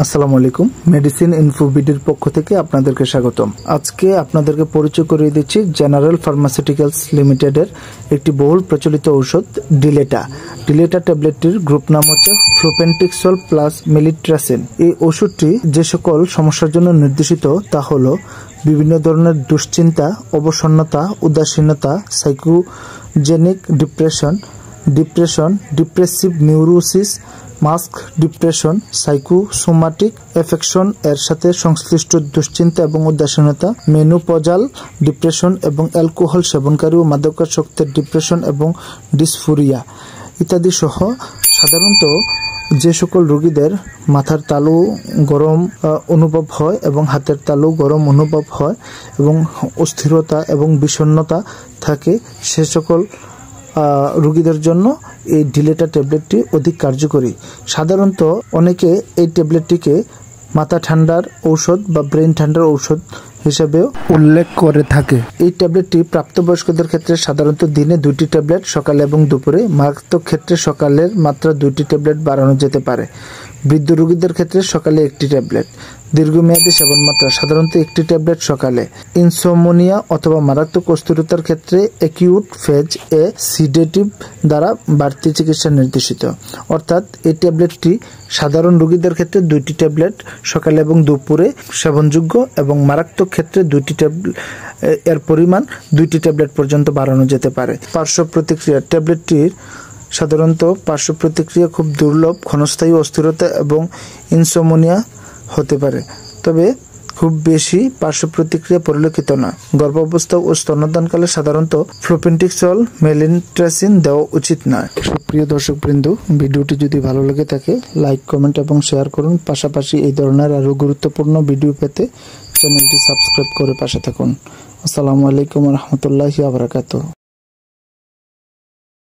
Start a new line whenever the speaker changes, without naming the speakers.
আসসালামু আলাইকুম। মেডিসিন ইনফোবিডির পক্ষ থেকে আপনাদেরকে স্বাগতম। আজকে আপনাদেরকে পরিচয় করিয়ে দিচ্ছি জেনারেল ফার্মাসিউটিক্যালস লিমিটেডের একটি বহুল প্রচলিত ঔষধ ডিলেটা। ডিলেটা ট্যাবলেটটির গ্রুপ নাম হচ্ছে ফ্লোপেন্টিক্সল প্লাস মেলিট্রাসিন। এই ওষুধটি যে সকল সমস্যার জন্য নির্দেশিত তা হলো বিভিন্ন ধরনের দুশ্চিন্তা, অবসন্নতা, উদাসীনতা, psychogenic depression, depressive neurosis, mask depression, psychosomatic affection এর সাথে সংশ্লিষ্ট দুশ্চিন্তা এবং উদাসীনতা, মেনোপজাল ডিপ্রেশন এবং অ্যালকোহল সেবনকারী ও মাদকাসক্তের ডিপ্রেশন এবং ডিসফোরিয়া ইত্যাদি সহ সাধারণত যে সকল রোগীদের মাথার তালু গরম অনুভব হয় এবং হাতের তালু গরম অনুভব হয় এবং অস্থিরতা এবং বিষণ্ণতা থাকে, সে সকল রোগীদের জন্য এই ডিলেটা ট্যাবলেটটি অধিক কার্যকরী। সাধারণত অনেকে এই ট্যাবলেটটিকে মাথা ঠান্ডার ঔষধ বা ব্রেন ঠান্ডার ঔষধ হিসেবেও উল্লেখ করে থাকে। এই ট্যাবলেটটি প্রাপ্তবয়স্কদের ক্ষেত্রে সাধারণত দিনে 2টি ট্যাবলেট সকালে এবং দুপুরে, মারাত্মক ক্ষেত্রে সকালের মাত্রা 2টি ট্যাবলেট বাড়ানো যেতে পারে। বৃদ্ধ রোগীদের ক্ষেত্রে সকালে 1টি ট্যাবলেট, দীর্ঘমেয়াদী সেবন মাত্রা সাধারণত 1টি ট্যাবলেট সকালে। ইনসোমনিয়া অথবা মারাত্মক অস্থিরতার ক্ষেত্রে অ্যাকিউট ফেজ এ সিডেটিভ দ্বারা বাড়তি চিকিৎসা নির্দেশিত। অর্থাৎ এই ট্যাবলেটটি সাধারণ রোগীদের ক্ষেত্রে 2টি ট্যাবলেট সকালে এবং দুপুরে সেবনযোগ্য এবং মারাত্মক ক্ষেত্রে 2টি ট্যাবলেট এর পরিমাণ 2টি ট্যাবলেট পর্যন্ত বাড়ানো যেতে পারে। পার্শ্ব প্রতিক্রিয়া, ট্যাবলেটটির সাধারণত পার্শ্ব প্রতিক্রিয়া খুব দুর্লভ, ক্ষণস্থায়ী অস্থিরতা এবং ইনসোমনিয়া হতে পারে, তবে খুব বেশি পার্শ্ব প্রতিক্রিয়া পরিলক্ষিত না। গর্ভাবস্থা ও স্তন্যদানকালে সাধারণত ফ্লোপেন্টিক্সল মেলিট্রাসিন দেওয়া উচিত নয়। সুপ্রিয় দর্শকবৃন্দ, ভিডিওটি যদি ভালো লেগে থাকে লাইক, কমেন্ট এবং শেয়ার করুন। পাশাপাশি এই ধরনের আরও গুরুত্বপূর্ণ ভিডিও পেতে চ্যানেলটি সাবস্ক্রাইব করে পাশে থাকুন। আসসালামু আলাইকুম ওয়া রাহমাতুল্লাহি ওয়া বারাকাতুহু।